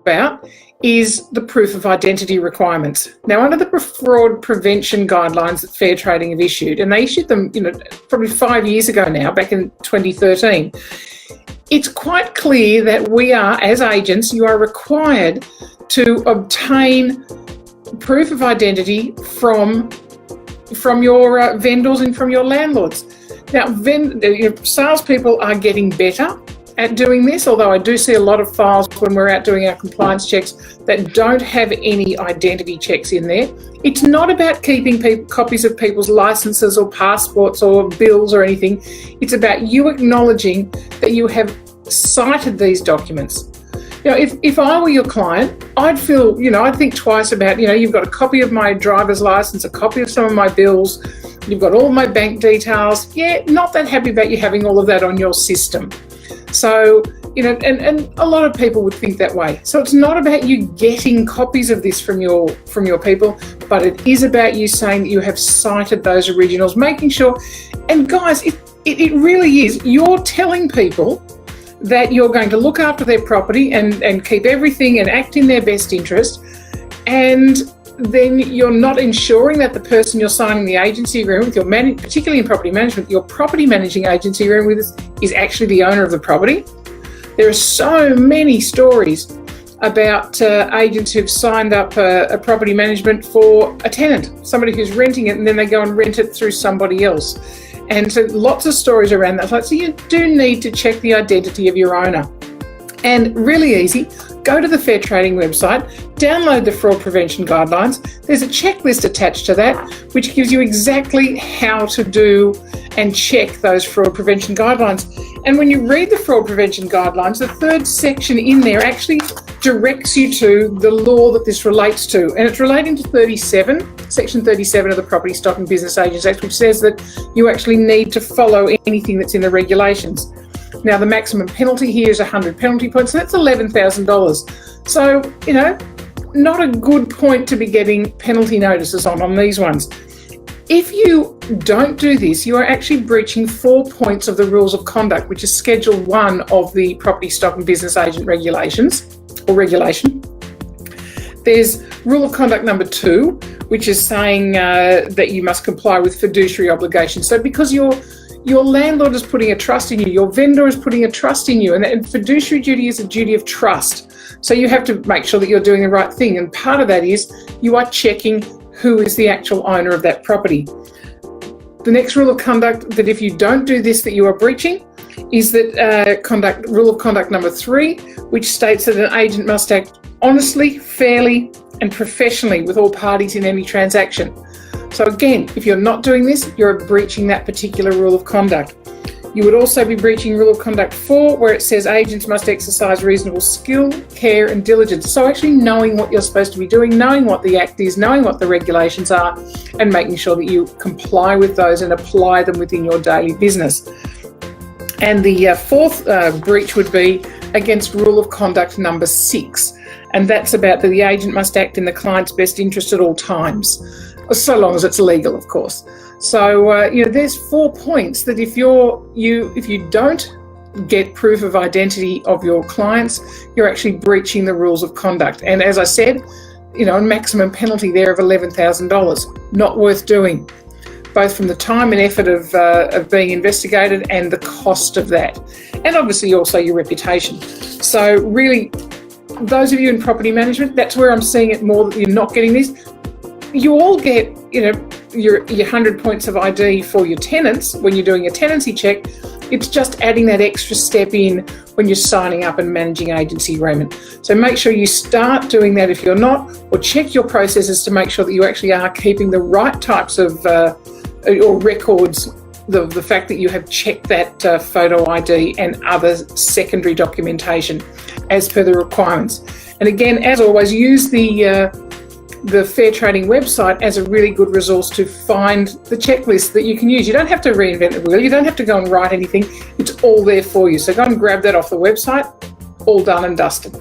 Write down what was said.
about is the proof of identity requirements. Now, under the fraud prevention guidelines that Fair Trading have issued, and they issued them, probably 5 years ago now, back in 2013, it's quite clear that we are, as agents, you are required to obtain proof of identity from your vendors and from your landlords. Now, salespeople are getting better at doing this, although I do see a lot of files when we're out doing our compliance checks that don't have any identity checks in there. It's not about keeping copies of people's licenses or passports or bills or anything. It's about you acknowledging that you have cited these documents. If I were your client, I'd think twice about, you've got a copy of my driver's license, a copy of some of my bills, you've got all my bank details. Yeah, not that happy about you having all of that on your system. So, and a lot of people would think that way. So it's not about you getting copies of this from your people, but it is about you saying that you have cited those originals, making sure. And guys, it really is. You're telling people that you're going to look after their property and keep everything and act in their best interest. And then you're not ensuring that the person you're signing the agency agreement with, particularly in property management, your property managing agency agreement with is actually the owner of the property. There are so many stories about agents who've signed up a property management for a tenant, somebody who's renting it, and then they go and rent it through somebody else. And so lots of stories around that. So you do need to check the identity of your owner. And really easy, go to the Fair Trading website, download the fraud prevention guidelines. There's a checklist attached to that, which gives you exactly how to do and check those fraud prevention guidelines. And when you read the fraud prevention guidelines, the third section in there actually directs you to the law that this relates to. And it's relating to Section 37 of the Property Stock and Business Agents Act, which says that you actually need to follow anything that's in the regulations. Now, the maximum penalty here is 100 penalty points, and that's $11,000. So, not a good point to be getting penalty notices on these ones. If you don't do this, you are actually breaching 4 points of the rules of conduct, which is Schedule 1 of the Property Stock and Business Agent regulations, or regulation. There's rule of conduct number 2, which is saying that you must comply with fiduciary obligations. So because your landlord is putting a trust in you, your vendor is putting a trust in you, and fiduciary duty is a duty of trust. So you have to make sure that you're doing the right thing. And part of that is you are checking who is the actual owner of that property. The next rule of conduct that if you don't do this that you are breaching is that rule of conduct number 3, which states that an agent must act honestly, fairly, and professionally with all parties in any transaction. So again, if you're not doing this, you're breaching that particular rule of conduct. You would also be breaching rule of conduct 4, where it says agents must exercise reasonable skill, care, and diligence. So actually knowing what you're supposed to be doing, knowing what the act is, knowing what the regulations are, and making sure that you comply with those and apply them within your daily business. And the fourth breach would be against rule of conduct number 6. And that's about that the agent must act in the client's best interest at all times, so long as it's legal, of course. So, there's 4 points that if you don't get proof of identity of your clients, you're actually breaching the rules of conduct. And as I said, a maximum penalty there of $11,000, not worth doing, both from the time and effort of being investigated and the cost of that. And obviously also your reputation. So really, those of you in property management, that's where I'm seeing it more, that you're not getting this. You all get, your 100 points of ID for your tenants when you're doing a tenancy check. It's just adding that extra step in when you're signing up and managing agency agreement. So make sure you start doing that if you're not, or check your processes to make sure that you actually are keeping the right types of or records, the fact that you have checked that photo ID and other secondary documentation as per the requirements. And again, as always, use the Fair Trading website as a really good resource to find the checklist that you can use. You don't have to reinvent the wheel. You don't have to go and write anything. It's all there for you. So go and grab that off the website. All done and dusted.